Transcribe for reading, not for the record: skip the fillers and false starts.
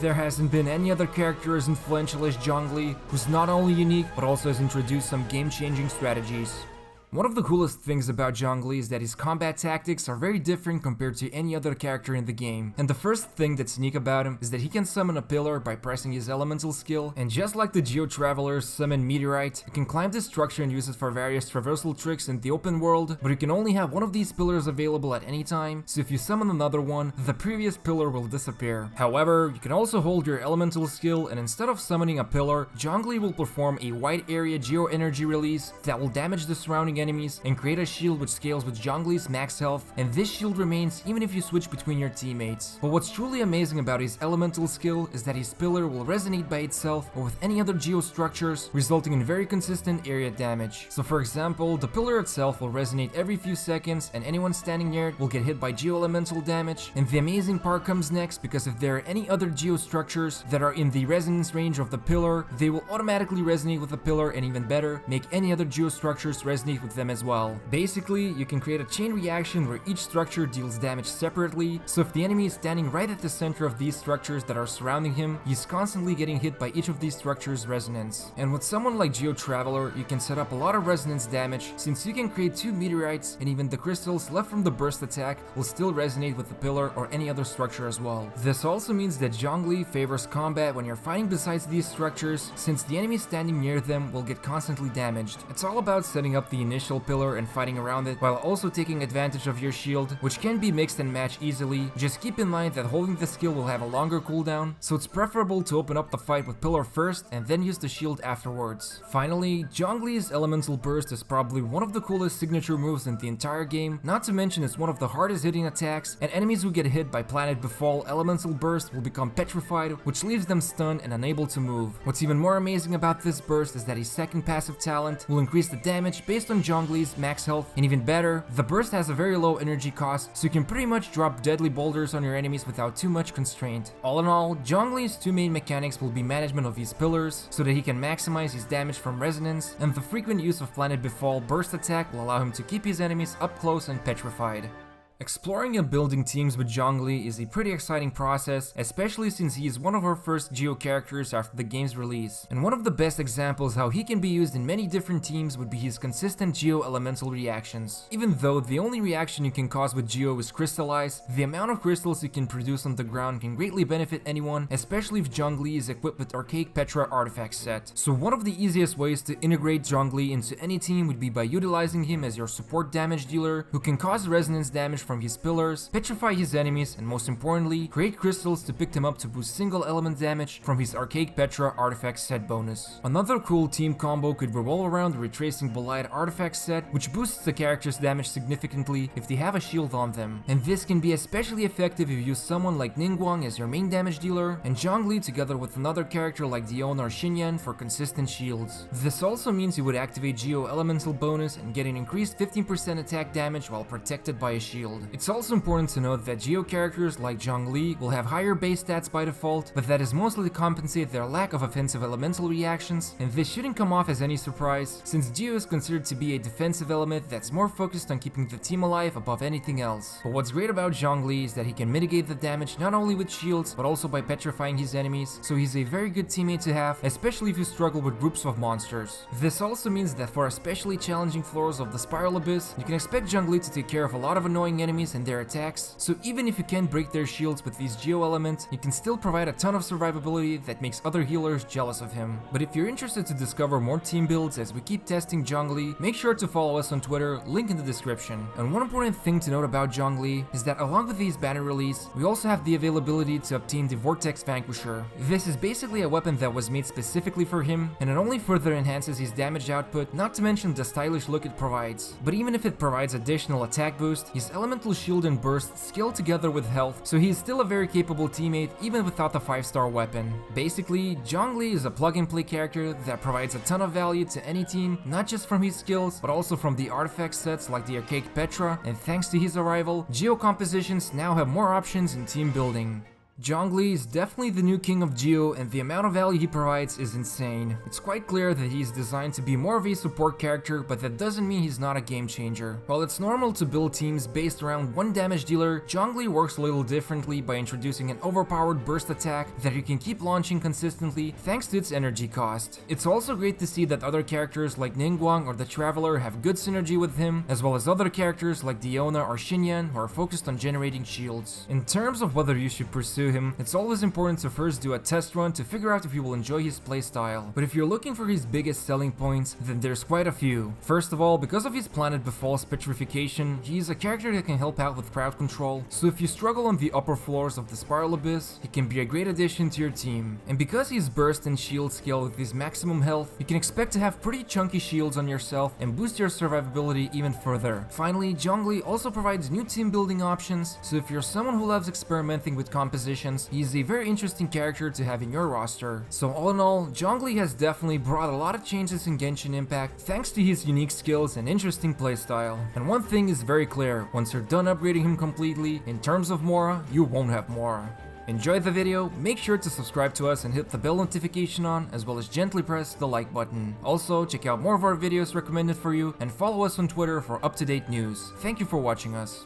There hasn't been any other character as influential as Zhongli, who's not only unique, but also has introduced some game-changing strategies. One of the coolest things about Zhongli is that his combat tactics are very different compared to any other character in the game. And the first thing that's unique about him is that he can summon a pillar by pressing his elemental skill, and just like the Geo Travelers summon Meteorite, you can climb this structure and use it for various traversal tricks in the open world, but you can only have one of these pillars available at any time, so if you summon another one, the previous pillar will disappear. However, you can also hold your elemental skill, and instead of summoning a pillar, Zhongli will perform a wide area Geo Energy release that will damage the surrounding enemies and create a shield which scales with Zhongli's max health, and this shield remains even if you switch between your teammates. But what's truly amazing about his elemental skill is that his pillar will resonate by itself or with any other Geo structures, resulting in very consistent area damage. So for example, the pillar itself will resonate every few seconds and anyone standing near it will get hit by Geo elemental damage, and the amazing part comes next, because if there are any other Geo structures that are in the resonance range of the pillar, they will automatically resonate with the pillar, and even better, make any other Geo structures resonate with them as well. Basically, you can create a chain reaction where each structure deals damage separately, so if the enemy is standing right at the center of these structures that are surrounding him, he's constantly getting hit by each of these structures' resonance. And with someone like Geo Traveler, you can set up a lot of resonance damage, since you can create 2 meteorites, and even the crystals left from the burst attack will still resonate with the pillar or any other structure as well. This also means that Zhongli favors combat when you're fighting besides these structures, since the enemy standing near them will get constantly damaged. It's all about setting up the initial pillar and fighting around it, while also taking advantage of your shield, which can be mixed and matched easily. Just keep in mind that holding the skill will have a longer cooldown, so it's preferable to open up the fight with pillar first and then use the shield afterwards. Finally, Zhongli's elemental burst is probably one of the coolest signature moves in the entire game, not to mention it's one of the hardest hitting attacks, and enemies who get hit by Planet Befall elemental burst will become petrified, which leaves them stunned and unable to move. What's even more amazing about this burst is that his second passive talent will increase the damage based on Zhongli's max health, and even better, the burst has a very low energy cost, so you can pretty much drop deadly boulders on your enemies without too much constraint. All in all, Zhongli's 2 main mechanics will be management of his pillars, so that he can maximize his damage from resonance, and the frequent use of Planet Befall burst attack will allow him to keep his enemies up close and petrified. Exploring and building teams with Zhongli is a pretty exciting process, especially since he is one of our first Geo characters after the game's release. And one of the best examples how he can be used in many different teams would be his consistent Geo elemental reactions. Even though the only reaction you can cause with Geo is crystallize, the amount of crystals you can produce on the ground can greatly benefit anyone, especially if Zhongli is equipped with Archaic Petra artifact set. So one of the easiest ways to integrate Zhongli into any team would be by utilizing him as your support damage dealer, who can cause resonance damage from his pillars, petrify his enemies, and most importantly, create crystals to pick them up to boost single element damage from his Archaic Petra artifact set bonus. Another cool team combo could revolve around the Retracing Bolide artifact set, which boosts the character's damage significantly if they have a shield on them. And this can be especially effective if you use someone like Ningguang as your main damage dealer, and Zhongli together with another character like Dion or Xinyan for consistent shields. This also means you would activate Geo elemental bonus and get an increased 15% attack damage while protected by a shield. It's also important to note that Geo characters like Zhongli will have higher base stats by default, but that is mostly to compensate their lack of offensive elemental reactions, and this shouldn't come off as any surprise, since Geo is considered to be a defensive element that's more focused on keeping the team alive above anything else. But what's great about Zhongli is that he can mitigate the damage not only with shields, but also by petrifying his enemies, so he's a very good teammate to have, especially if you struggle with groups of monsters. This also means that for especially challenging floors of the Spiral Abyss, you can expect Zhongli to take care of a lot of annoying enemies and their attacks, so even if you can't break their shields with these Geo elements, you can still provide a ton of survivability that makes other healers jealous of him. But if you're interested to discover more team builds as we keep testing Zhongli, make sure to follow us on Twitter, link in the description. And one important thing to note about Zhongli is that along with these banner release, we also have the availability to obtain the Vortex Vanquisher. This is basically a weapon that was made specifically for him, and it only further enhances his damage output, not to mention the stylish look it provides. But even if it provides additional attack boost, his elemental shield and burst scale together with health, so he is still a very capable teammate even without the 5-star weapon. Basically, Zhongli is a plug-and-play character that provides a ton of value to any team, not just from his skills, but also from the artifact sets like the Archaic Petra, and thanks to his arrival, Geo compositions now have more options in team building. Zhongli is definitely the new king of Geo, and the amount of value he provides is insane. It's quite clear that he's designed to be more of a support character, but that doesn't mean he's not a game changer. While it's normal to build teams based around one damage dealer, Zhongli works a little differently by introducing an overpowered burst attack that you can keep launching consistently thanks to its energy cost. It's also great to see that other characters like Ningguang or the Traveler have good synergy with him, as well as other characters like Diona or Xinyan who are focused on generating shields. In terms of whether you should pursue him, it's always important to first do a test run to figure out if you will enjoy his playstyle. But if you're looking for his biggest selling points, then there's quite a few. First of all, because of his Planet Befall's petrification, he's a character that can help out with crowd control, so if you struggle on the upper floors of the Spiral Abyss, he can be a great addition to your team. And because he's burst and shield scale with his maximum health, you can expect to have pretty chunky shields on yourself and boost your survivability even further. Finally, Zhongli also provides new team building options, so if you're someone who loves experimenting with compositions, he's a very interesting character to have in your roster. So all in all, Zhongli has definitely brought a lot of changes in Genshin Impact thanks to his unique skills and interesting playstyle. And one thing is very clear, once you're done upgrading him completely, in terms of Mora, you won't have Mora. Enjoyed the video? Make sure to subscribe to us and hit the bell notification on, as well as gently press the like button. Also, check out more of our videos recommended for you and follow us on Twitter for up-to-date news. Thank you for watching us.